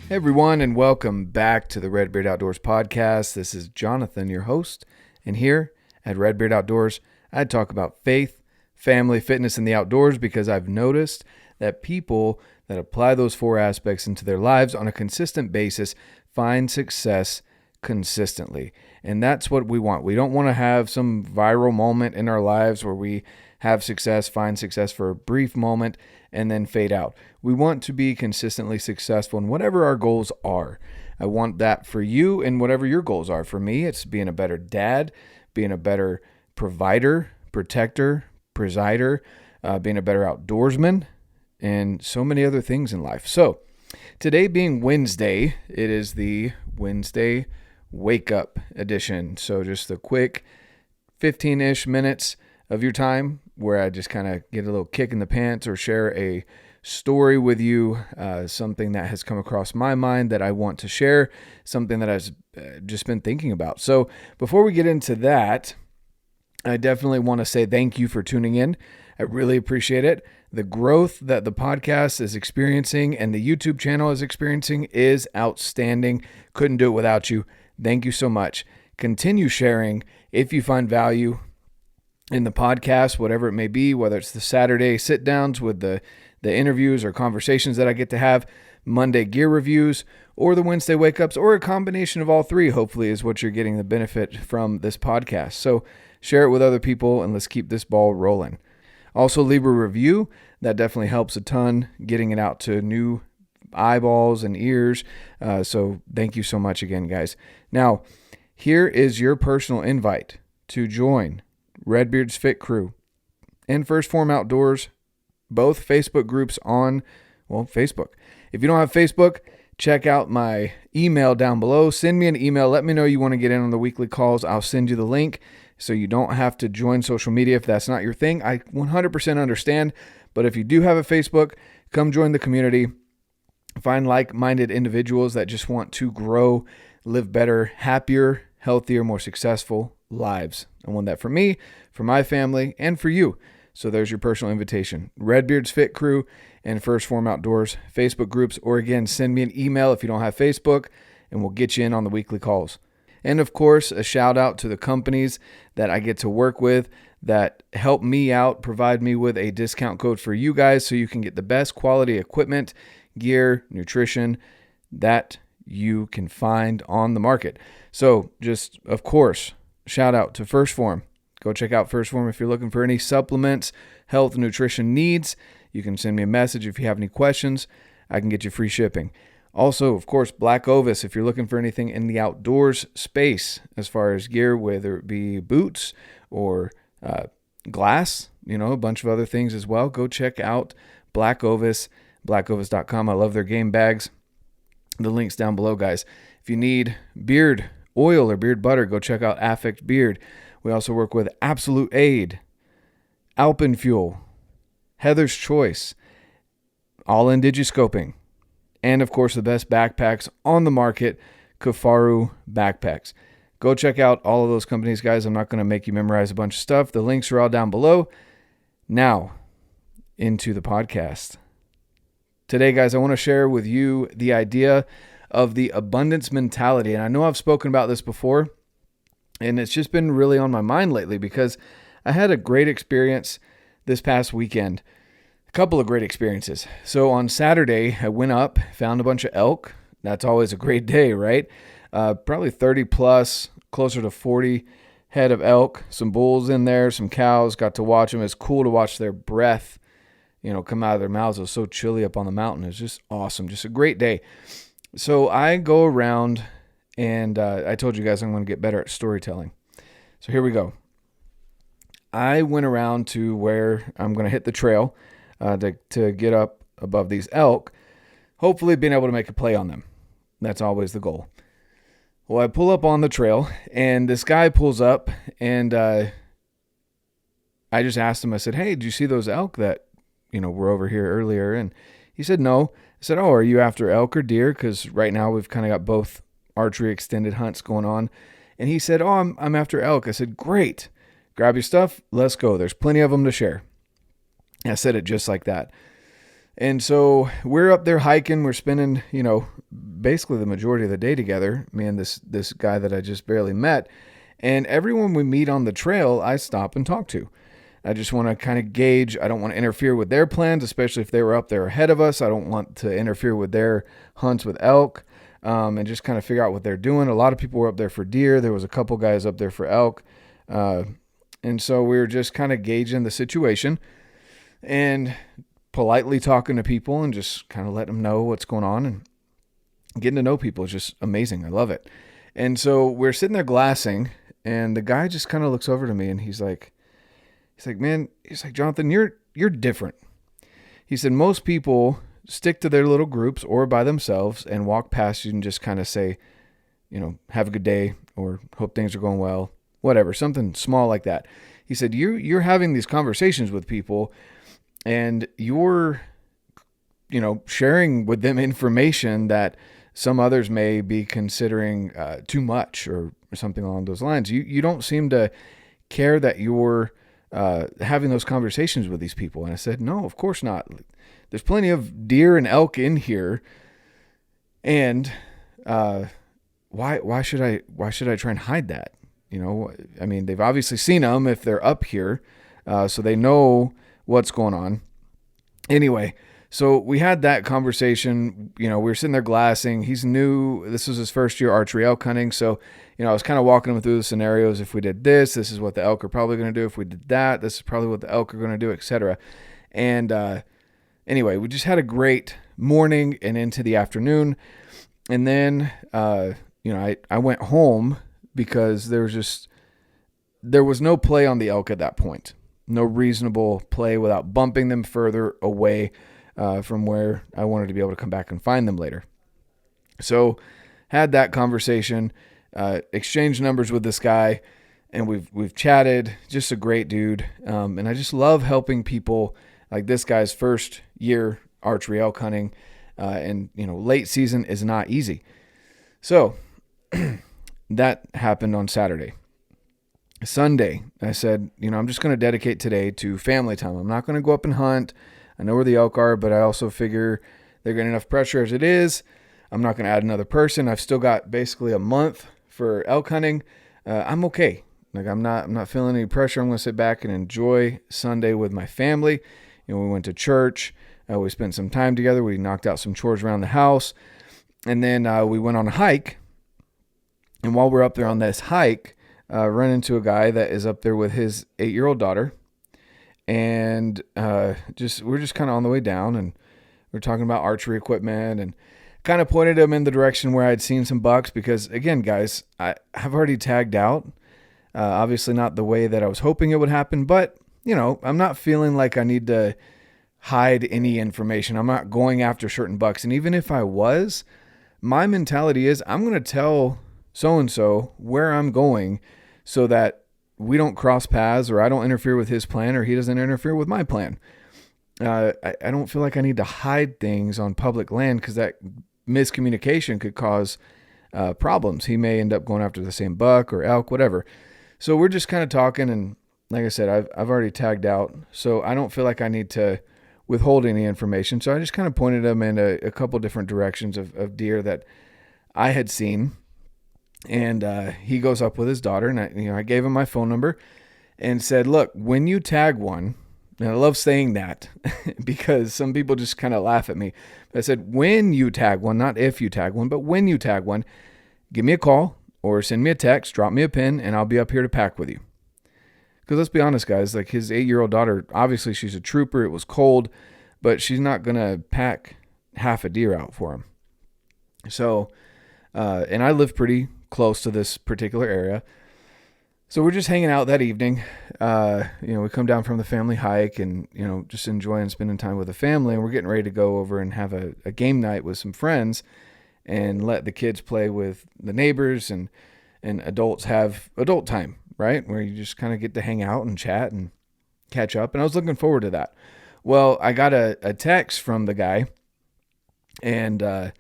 Hey everyone, and welcome back to the RedBeard Outdoors podcast. This is Jonathan, your host, and here at RedBeard Outdoors, I talk about faith, family, fitness, and the outdoors because I've noticed that people that apply those four aspects into their lives on a consistent basis find success consistently. And that's what we want. We don't want to have some viral moment in our lives where we have success, find success for a brief moment, and then fade out. We want to be consistently successful in whatever our goals are. I want that for you and whatever your goals are. For me, it's being a better dad, being a better provider, protector, presider, being a better outdoorsman, and so many other things in life. So today being Wednesday, it is the Wednesday wake up edition. So just a quick 15-ish minutes of your time where I just kind of get a little kick in the pants or share a story with you, something that has come across my mind that I want to share, something that I've just been thinking about. So before we get into that, I definitely want to say thank you for tuning in. I really appreciate it. The growth that the podcast is experiencing and the YouTube channel is experiencing is outstanding. Couldn't do it without you. Thank you so much. Continue sharing if you find value in the podcast, whatever it may be, whether it's the Saturday sit downs with the interviews or conversations that I get to have, Monday gear reviews, or the Wednesday wake ups, or a combination of all three, hopefully, is what you're getting the benefit from this podcast. So share it with other people and let's keep this ball rolling. Also, leave a review. That definitely helps a ton, getting it out to new eyeballs and ears. So thank you so much again, guys. Now, here is your personal invite to join RedBeard's Fit Crew and First Phorm Outdoors, both Facebook groups on, Facebook. If you don't have Facebook, check out my email down below. Send me an email. Let me know you want to get in on the weekly calls. I'll send you the link so you don't have to join social media if that's not your thing. I 100% understand, but if you do have a Facebook, come join the community. Find like-minded individuals that just want to grow, live better, happier, healthier, more successful lives. I want that for me, for my family, and for you. So there's your personal invitation. RedBeard's Fit Crew and First Phorm Outdoors Facebook groups, or again, send me an email if you don't have Facebook, and we'll get you in on the weekly calls. And of course, a shout out to the companies that I get to work with that help me out, provide me with a discount code for you guys so you can get the best quality equipment, gear, nutrition that you can find on the market. So just, of course, shout out to First Phorm. Go check out First Phorm if you're looking for any supplements, health, nutrition needs. You can send me a message if you have any questions. I can get you free shipping. Also, of course, BlackOvis if you're looking for anything in the outdoors space as far as gear, whether it be boots or glass, a bunch of other things as well. Go check out BlackOvis, blackovis.com. I love their game bags. The link's down below, guys. If you need beard oil or beard butter, go check out Affect Beard. We also work with Absolute Aid, Alpen Fuel, Heather's Choice, All In Digiscoping, and of course the best backpacks on the market, Kifaru backpacks. Go check out all of those companies, guys. I'm not going to make you memorize a bunch of stuff. The links are all down below. Now, into the podcast. Today, guys, I want to share with you the idea of the abundance mentality. And I know I've spoken about this before, and it's just been really on my mind lately because I had a great experience this past weekend. A couple of great experiences. So on Saturday, I went up, found a bunch of elk. That's always a great day, right? Probably 30 plus, closer to 40 head of elk, some bulls in there, some cows. Got to watch them. It's cool to watch their breath, come out of their mouths. It was so chilly up on the mountain. It was just awesome. Just a great day. So I go around and I told you guys I'm going to get better at storytelling. So here we go. I went around to where I'm going to hit the trail to get up above these elk, hopefully being able to make a play on them. That's always the goal. Well, I pull up on the trail, and this guy pulls up, and I just asked him, I said, hey, did you see those elk that, were over here earlier? And he said, no. I said, oh, are you after elk or deer? Because right now we've kind of got both archery extended hunts going on. And he said, oh, I'm after elk. I said, great. Grab your stuff. Let's go. There's plenty of them to share. I said it just like that. And so we're up there hiking. We're spending, basically the majority of the day together, me and this guy that I just barely met. And everyone we meet on the trail, I stop and talk to. I just want to kind of gauge. I don't want to interfere with their plans, especially if they were up there ahead of us. I don't want to interfere with their hunts with elk, and just kind of figure out what they're doing. A lot of people were up there for deer. There was a couple guys up there for elk. And so we were just kind of gauging the situation and politely talking to people and just kind of letting them know what's going on, and getting to know people is just amazing. I love it. And so we're sitting there glassing, and the guy just kind of looks over to me and he's like, man, Jonathan, you're different. He said, most people stick to their little groups or by themselves and walk past you and just kind of say, have a good day, or hope things are going well, whatever, something small like that. He said, you're having these conversations with people, and you're, sharing with them information that some others may be considering too much or something along those lines. You don't seem to care that you're having those conversations with these people. And I said, no, of course not. There's plenty of deer and elk in here. And why should I try and hide that? I mean, they've obviously seen them if they're up here, so they know what's going on. Anyway, so we had that conversation. We were sitting there glassing. He's new. This was his first year archery elk hunting. So, I was kind of walking him through the scenarios. If we did this is what the elk are probably going to do. If we did that, this is probably what the elk are going to do, etc. And anyway, we just had a great morning and into the afternoon. And then, I went home because there was no play on the elk at that point. No reasonable play without bumping them further away from where I wanted to be able to come back and find them later. So had that conversation, exchanged numbers with this guy, and we've chatted. Just a great dude. And I just love helping people like this guy's first year archery elk hunting. And late season is not easy. So that happened on Saturday. Sunday, I said, I'm just going to dedicate today to family time. I'm not going to go up and hunt. I know where the elk are, but I also figure they're getting enough pressure as it is. I'm not going to add another person. I've still got basically a month for elk hunting. I'm okay. Like I'm not feeling any pressure. I'm going to sit back and enjoy Sunday with my family. We went to church. We spent some time together. We knocked out some chores around the house, and then we went on a hike. And while we're up there on this hike, run into a guy that is up there with his 8-year-old daughter. And we're just kind of on the way down, and we're talking about archery equipment, and kind of pointed him in the direction where I'd seen some bucks, because again, guys, I've already tagged out. Obviously not the way that I was hoping it would happen, but I'm not feeling like I need to hide any information. I'm not going after certain bucks. And even if I was, my mentality is I'm going to tell so-and-so where I'm going so that we don't cross paths, or I don't interfere with his plan, or he doesn't interfere with my plan. I don't feel like I need to hide things on public land, because that miscommunication could cause problems. He may end up going after the same buck or elk, whatever. So we're just kind of talking, and like I said, I've already tagged out, so I don't feel like I need to withhold any information. So I just kind of pointed him in a couple different directions of deer that I had seen. And he goes up with his daughter, and I gave him my phone number and said, look, when you tag one, and I love saying that because some people just kind of laugh at me. But I said, when you tag one, not if you tag one, but when you tag one, give me a call or send me a text, drop me a pin, and I'll be up here to pack with you. Because let's be honest, guys, like his 8-year-old daughter, obviously she's a trooper. It was cold, but she's not going to pack half a deer out for him. So, and I live pretty close to this particular area. So we're just hanging out that evening. We come down from the family hike and, just enjoying spending time with the family. And we're getting ready to go over and have a game night with some friends and let the kids play with the neighbors, and adults have adult time, right? Where you just kind of get to hang out and chat and catch up. And I was looking forward to that. Well, I got a text from the guy, and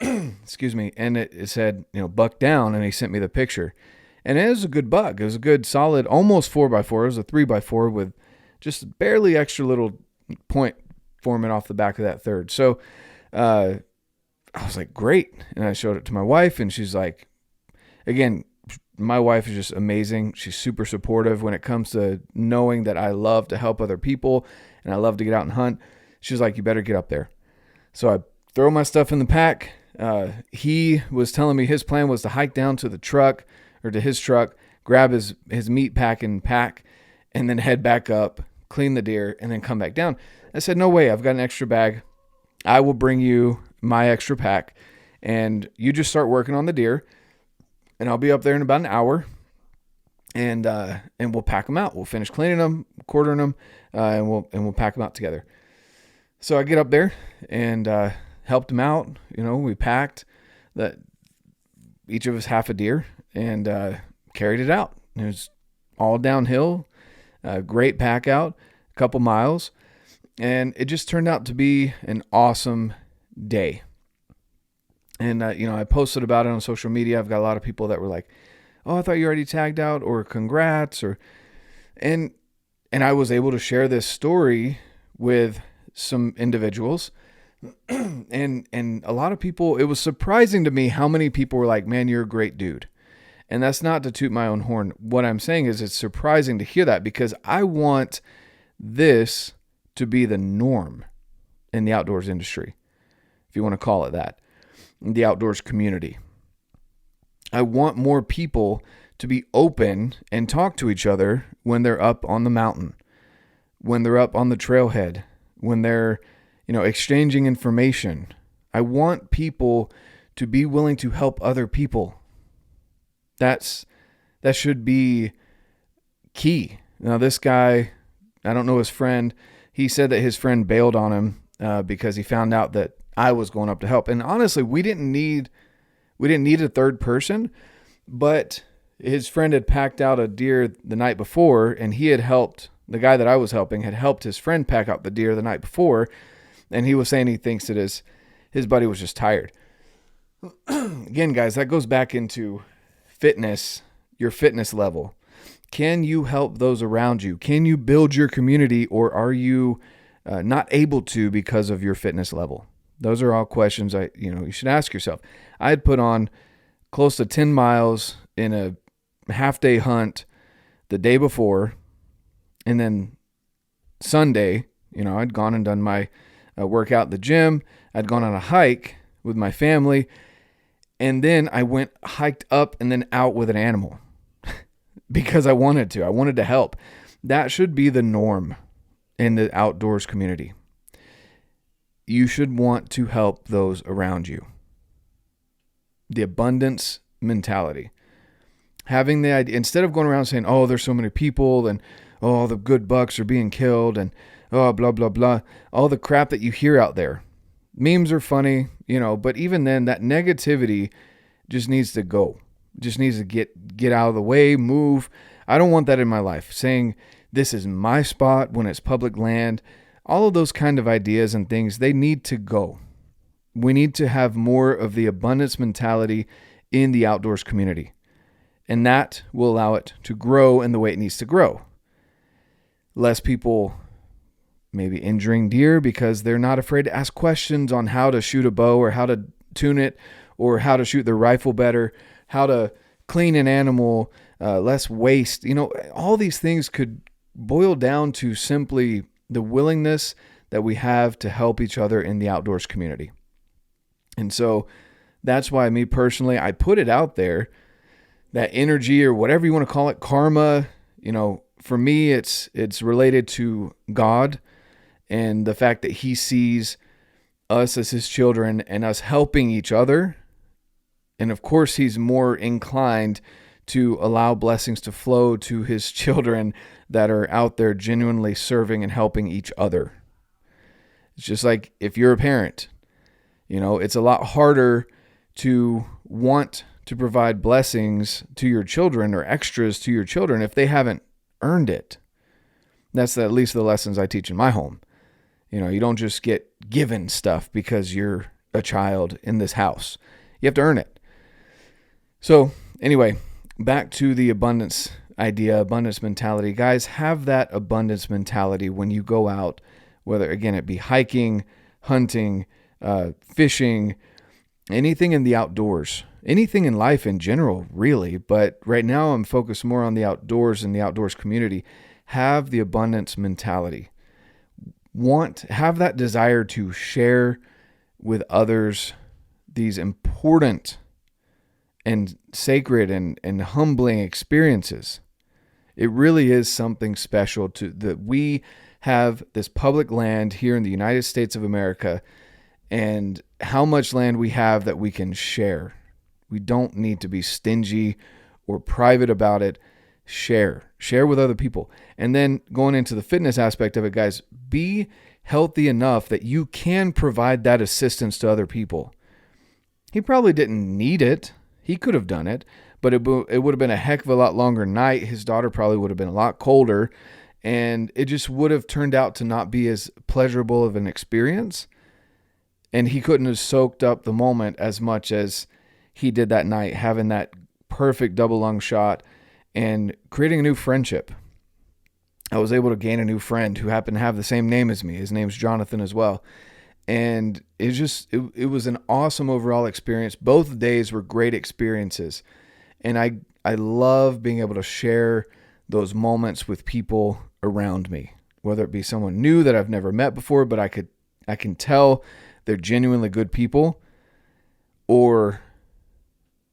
excuse me, and it said, buck down, and he sent me the picture. And it was a good buck. It was a good solid, almost 4x4. It was a 3x4 with just barely extra little Phorm off the back of that third. So I was like, great. And I showed it to my wife, and she's like, again, my wife is just amazing. She's super supportive when it comes to knowing that I love to help other people and I love to get out and hunt. She's like, you better get up there. So I throw my stuff in the pack. He was telling me his plan was to hike down to the truck, or to his truck, grab his meat pack and pack, and then head back up, clean the deer, and then come back down. I said, no way. I've got an extra bag. I will bring you my extra pack, and you just start working on the deer, and I'll be up there in about an hour, and we'll pack them out. We'll finish cleaning them, quartering them, and we'll pack them out together. So I get up there and helped him out. We packed that, each of us half a deer, and carried it out. It was all downhill, great pack out, a couple miles, and it just turned out to be an awesome day. And I posted about it on social media. I've got a lot of people that were like, "Oh, I thought you already tagged out," or "Congrats," and I was able to share this story with some individuals. and a lot of people, it was surprising to me how many people were like, "Man, you're a great dude." And that's not to toot my own horn. What I'm saying is it's surprising to hear that, because I want this to be the norm in the outdoors industry, if you want to call it that, in the outdoors community. I want more people to be open and talk to each other when they're up on the mountain, when they're up on the trailhead, when they're, exchanging information. I want people to be willing to help other people. That should be key. Now, this guy, I don't know his friend. He said that his friend bailed on him because he found out that I was going up to help. And honestly, we didn't need a third person, but his friend had packed out a deer the night before, and he had helped, the guy that I was helping had helped his friend pack out the deer the night before. And he was saying he thinks that his buddy was just tired. Again, guys, that goes back into fitness, your fitness level. Can you help those around you? Can you build your community, or are you not able to because of your fitness level? Those are all questions you should ask yourself. I had put on close to 10 miles in a half-day hunt the day before, and then Sunday, I'd gone and done my workout at the gym. I'd gone on a hike with my family, and then I hiked up and then out with an animal because I wanted to. I wanted to help. That should be the norm in the outdoors community. You should want to help those around you. The abundance mentality. Having the idea, instead of going around saying, "Oh, there's so many people," and "Oh, the good bucks are being killed," and "Oh, blah, blah, blah," all the crap that you hear out there. Memes are funny, but even then, that negativity just needs to go. Just needs to get out of the way, move. I don't want that in my life. Saying this is my spot when it's public land. All of those kind of ideas and things, they need to go. We need to have more of the abundance mentality in the outdoors community. And that will allow it to grow in the way it needs to grow. Less people maybe injuring deer because they're not afraid to ask questions on how to shoot a bow, or how to tune it, or how to shoot their rifle better, how to clean an animal, less waste. All these things could boil down to simply the willingness that we have to help each other in the outdoors community. And so that's why me personally, I put it out there, that energy, or whatever you want to call it, karma, for me, it's related to God and the fact that he sees us as his children and us helping each other. And of course, he's more inclined to allow blessings to flow to his children that are out there genuinely serving and helping each other. It's just like if you're a parent, it's a lot harder to want to provide blessings to your children or extras to your children if they haven't earned it. That's at least the lessons I teach in my home. You don't just get given stuff because you're a child in this house. You have to earn it. So anyway, back to the abundance idea, abundance mentality. Guys, have that abundance mentality when you go out, whether, again, it be hiking, hunting, fishing, anything in the outdoors, anything in life in general, really. But right now I'm focused more on the outdoors and the outdoors community. Have the abundance mentality. Have that desire to share with others these important and sacred and humbling experiences. It really is something special that we have this public land here in the United States of America, and how much land we have that we can share. We don't need to be stingy or private about it. Share with other people. And then going into the fitness aspect of it, guys, be healthy enough that you can provide that assistance to other people. He probably didn't need it. He could have done it, but it would have been a heck of a lot longer night. His daughter probably would have been a lot colder, and it just would have turned out to not be as pleasurable of an experience. And he couldn't have soaked up the moment as much as he did that night, having that perfect double lung shot and creating a new friendship. I was able to gain a new friend who happened to have the same name as me. His name's Jonathan as well. And it was an awesome overall experience. Both days were great experiences. And I love being able to share those moments with people around me, whether it be someone new that I've never met before, but I can tell they're genuinely good people, or,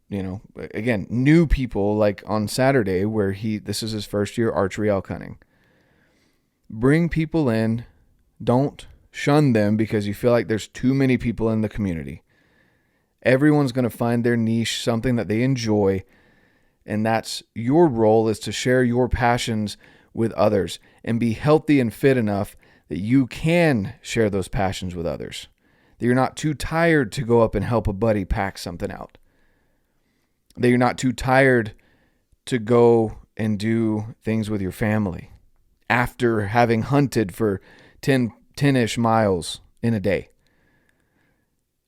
again, new people, like on Saturday where this is his first year archery elk hunting. Bring people in. Don't shun them because you feel like there's too many people in the community. Everyone's going to find their niche, something that they enjoy, and that's your role, is to share your passions with others and be healthy and fit enough that you can share those passions with others, that you're not too tired to go up and help a buddy pack something out, that you're not too tired to go and do things with your family after having hunted for 10-ish miles in a day.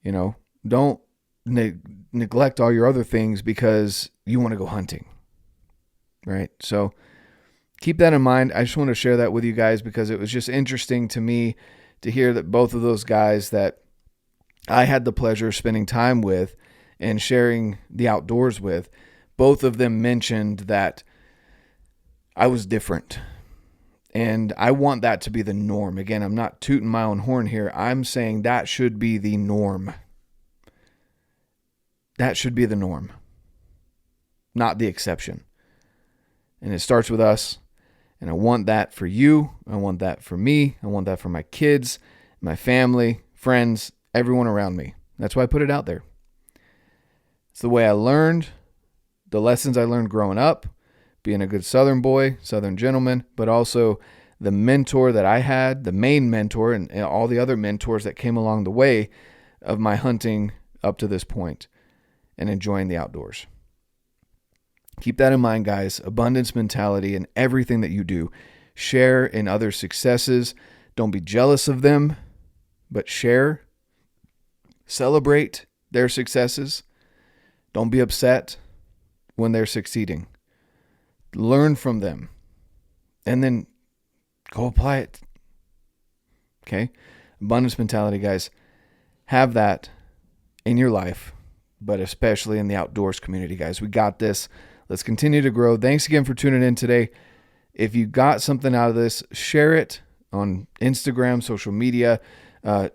Don't neglect all your other things because you want to go hunting, right? So keep that in mind. I just want to share that with you guys because it was just interesting to me to hear that both of those guys that I had the pleasure of spending time with and sharing the outdoors with, both of them mentioned that I was different. And I want that to be the norm. Again, I'm not tooting my own horn here. I'm saying that should be the norm. That should be the norm, not the exception. And it starts with us. And I want that for you. I want that for me. I want that for my kids, my family, friends, everyone around me. That's why I put it out there. It's the way I learned, the lessons I learned growing up, being a good Southern boy, Southern gentleman, but also the mentor that I had, the main mentor, and all the other mentors that came along the way of my hunting up to this point and enjoying the outdoors. Keep that in mind, guys. Abundance mentality in everything that you do. Share in others' successes. Don't be jealous of them, but share. Celebrate their successes. Don't be upset when they're succeeding. Learn from them and then go apply it. Okay? Abundance mentality, guys. Have that in your life, but especially in the outdoors community, guys. We got this. Let's continue to grow. Thanks again for tuning in today. If you got something out of this, share it on Instagram, social media.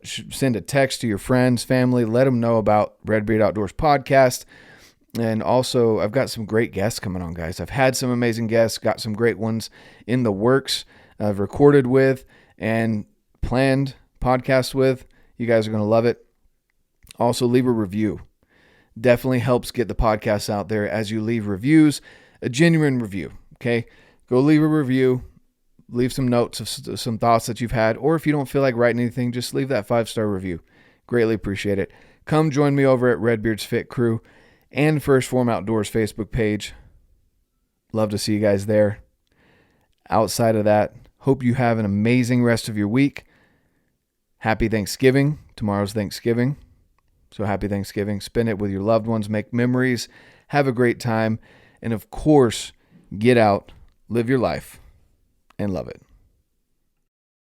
Send a text to your friends, family. Let them know about RedBeard Outdoors podcast. And also, I've got some great guests coming on, guys. I've had some amazing guests, got some great ones in the works. I've recorded with and planned podcasts with. You guys are going to love it. Also, leave a review. Definitely helps get the podcast out there as you leave reviews, a genuine review, okay? Go leave a review, leave some notes of some thoughts that you've had, or if you don't feel like writing anything, just leave that 5-star review. Greatly appreciate it. Come join me over at RedBeard's Fit Crew and First Phorm Outdoors Facebook page. Love to see you guys there. Outside of that, hope you have an amazing rest of your week. Happy Thanksgiving. Tomorrow's Thanksgiving. So happy Thanksgiving. Spend it with your loved ones. Make memories. Have a great time. And of course, get out, live your life, and love it.